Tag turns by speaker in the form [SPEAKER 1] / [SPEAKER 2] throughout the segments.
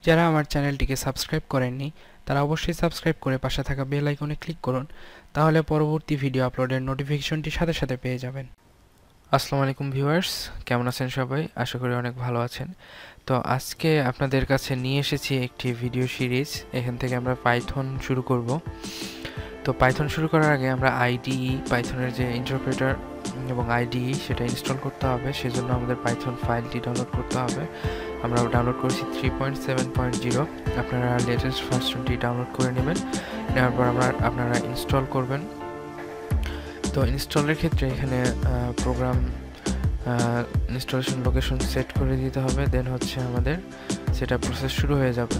[SPEAKER 1] যারা আমার চ্যানেলটিকে সাবস্ক্রাইব করেননি তারা অবশ্যই সাবস্ক্রাইব করে পাশে থাকা বেল আইকনে ক্লিক করুন, তাহলে পরবর্তী ভিডিও আপলোডের নোটিফিকেশনটি সাথে সাথে পেয়ে যাবেন। আসসালামু আলাইকুম ভিউয়ার্স, কেমন আছেন সবাই? আশা করি অনেক ভালো আছেন। তো আজকে আপনাদের কাছে নিয়ে এসেছি একটি ভিডিও সিরিজ। এখান থেকে আমরা পাইথন শুরু করব। তো পাইথন শুরু করার আগে আমরা আইডিই, পাইথনের যে ইন্টারপ্রেটার এবং আইডিই সেটা ইনস্টল করতে হবে। সেজন্য আমাদের পাইথন ফাইলটি ডাউনলোড করতে হবে। আমরা ডাউনলোড করেছি 3.7.0। আপনারা লেটেস্ট ভার্সনটি ডাউনলোড করে নেবেন। নেওয়ার পর আপনারা ইনস্টল করবেন। তো ইনস্টলের ক্ষেত্রে এখানে প্রোগ্রাম ইনস্টলেশন লোকেশন সেট করে দিতে হবে। দেন হচ্ছে আমাদের সেটা প্রসেস শুরু হয়ে যাবে।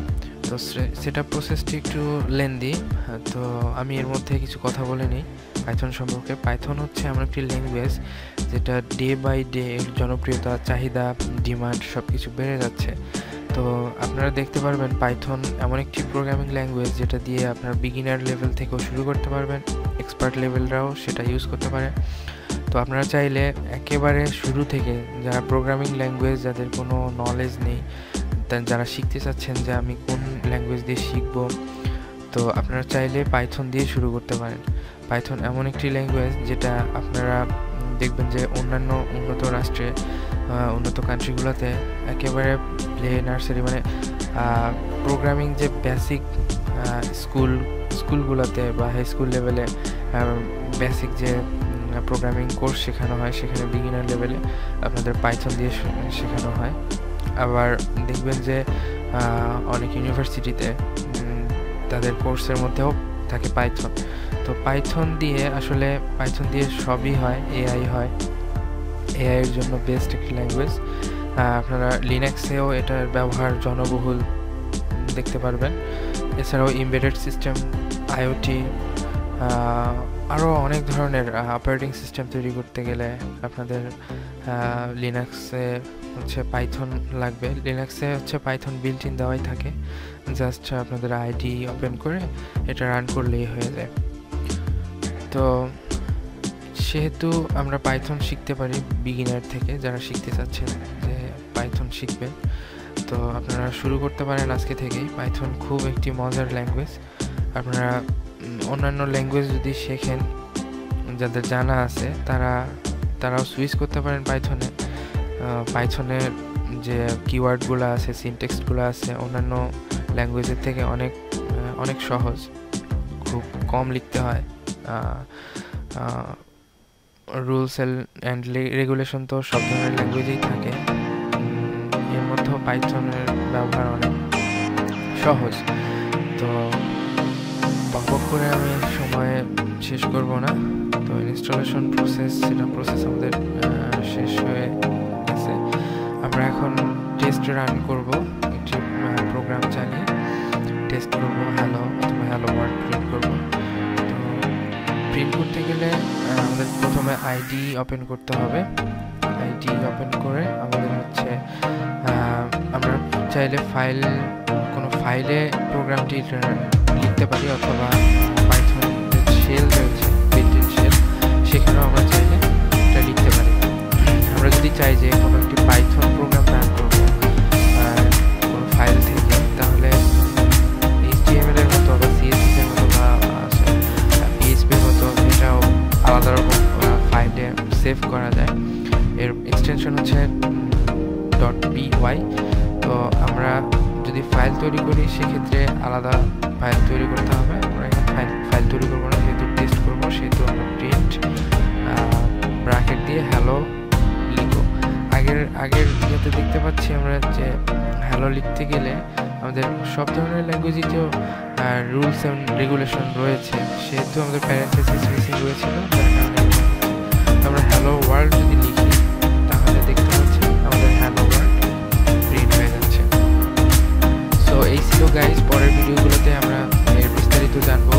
[SPEAKER 1] তো সেটা প্রসেসটি একটু লেন্দি, তো আমি এর মধ্যে কিছু কথা বলে নিই পাইথন সম্পর্কে। পাইথন হচ্ছে এমন একটি ল্যাঙ্গুয়েজ যেটা ডে বাই ডে এর জনপ্রিয়তা, চাহিদা, ডিমান্ড সব কিছু বেড়ে যাচ্ছে। তো আপনারা দেখতে পারবেন পাইথন এমন একটি প্রোগ্রামিং ল্যাঙ্গুয়েজ যেটা দিয়ে আপনার বিগিনার লেভেল থেকেও শুরু করতে পারবেন, এক্সপার্ট লেভেলরাও সেটা ইউজ করতে পারে। তো আপনারা চাইলে একেবারে শুরু থেকে যারা প্রোগ্রামিং ল্যাঙ্গুয়েজ, যাদের কোনো নলেজ নেই, যারা শিখতে চাচ্ছেন যে আমি কোন ল্যাঙ্গুয়েজ দিয়ে শিখব, তো আপনারা চাইলে পাইথন দিয়ে শুরু করতে পারেন। পাইথন এমন একটি ল্যাঙ্গুয়েজ যেটা আপনারা দেখবেন যে অন্যান্য উন্নত রাষ্ট্রে, উন্নত কান্ট্রিগুলোতে একেবারে প্লে নার্সারি মানে প্রোগ্রামিং যে বেসিক স্কুলগুলোতে বা হাই স্কুল লেভেলে বেসিক যে প্রোগ্রামিং কোর্স শেখানো হয়, সেখানে বিগিনার লেভেলে আপনাদের পাইথন দিয়ে শেখানো হয়। আবার দেখবেন যে অনেক ইউনিভার্সিটিতে তাদের কোর্সের মধ্যেও থাকে পাইথন। তো পাইথন দিয়ে সবই হয়, এআই হয়। এআই এর জন্য বেস্ট একটি ল্যাঙ্গুয়েজ। আপনারা লিনাক্সেও এটার ব্যবহার জনবহুল দেখতে পারবেন। এছাড়াও এমবেডেড সিস্টেম, আইওটি, আরও অনেক ধরনের অপারেটিং সিস্টেম তৈরি করতে গেলে আপনাদের লিনাক্সে হচ্ছে পাইথন লাগবে। লিনাক্সে হচ্ছে পাইথন বিল্ট ইন দেওয়াই থাকে, জাস্ট আপনাদের আইডি ওপেন করে এটা রান করলেই হয়ে যায়। তো সেহেতু আমরা পাইথন শিখতে পারি বিগিনার থেকে, যারা শিখতে চাচ্ছেন যে পাইথন শিখবেন, তো আপনারা শুরু করতে পারেন আজকে থেকেই। পাইথন খুব একটি মজার ল্যাঙ্গুয়েজ। আপনারা অন্যান্য ল্যাঙ্গুয়েজ যদি শেখেন, যাদের জানা আছে তারাও সুইচ করতে পারেন পাইথনে। পাইথনের যে কিওয়ার্ডগুলো আছে, সিনটেক্সগুলো আছে অন্যান্য ল্যাঙ্গুয়েজের থেকে অনেক সহজ, খুব কম লিখতে হয়। রুলস অ্যান্ড রেগুলেশন তো সব ধরনের ল্যাঙ্গুয়েজেই থাকে, এর মধ্যেও পাইথনের ব্যবহার অনেক সহজ। তো বকবক করে আমি সময় শেষ করব না। তো ইনস্টলেশন প্রসেস আমাদের শেষ হয়ে গেছে। আমরা এখন টেস্ট রান করব, একটি প্রোগ্রাম চালিয়ে টেস্ট করব, হ্যালো অথবা হ্যালো ওয়ার্ল্ড প্রিন্ট করব। তো প্রিন্ট করতে গেলে আমাদের প্রথমে আইডি ওপেন করতে হবে। আইডি ওপেন করে আমাদের হচ্ছে আমরা চাইলে কোনো ফাইলে প্রোগ্রামটি লিখতে পারি, অথবা পাইথন যে শেল রয়েছে, বিল্ট ইন শেল, সেখানেও আমরা চাইলে এটা লিখতে পারি। আমরা যদি চাই যে কোনো একটি পাইথন প্রোগ্রাম রান করবো কোনো ফাইল থেকে, তাহলে HTML এর মতো বা CSS এর মতো বা PHP এর মতো এটাও আলাদা রকম ফাইলে সেভ করা যায়। এর এক্সটেনশন হচ্ছে .py। তো আমরা যদি ফাইল তৈরি করি সেক্ষেত্রে আলাদা ফাইল তৈরি করতে হবে। আমরা ফাইল তৈরি করবো না, যেহেতু টেস্ট করবো, সেহেতু আমরা প্রিন্ট ব্র্যাকেট দিয়ে হ্যালো লিখবো। আগের ইয়েতে দেখতে পাচ্ছি আমরা যে হ্যালো লিখতে গেলে আমাদের সব ধরনের ল্যাঙ্গুয়েজেও রুলস অ্যান্ড রেগুলেশন রয়েছে, সেহেতু আমাদের প্যারেন্থেসিস মিসিং রয়েছিল, যার কারণে আমরা হ্যালো ওয়ার্ল্ড যদি লিখি তাহলে দেখতে পাচ্ছি আমাদের হ্যালো ওয়ার্ল্ড প্রিন্ট হয়ে যাচ্ছে। সো এই ছিল গাইজ, পরের ভিডিওগুলোতে আমরা এর বিস্তারিত জানবো।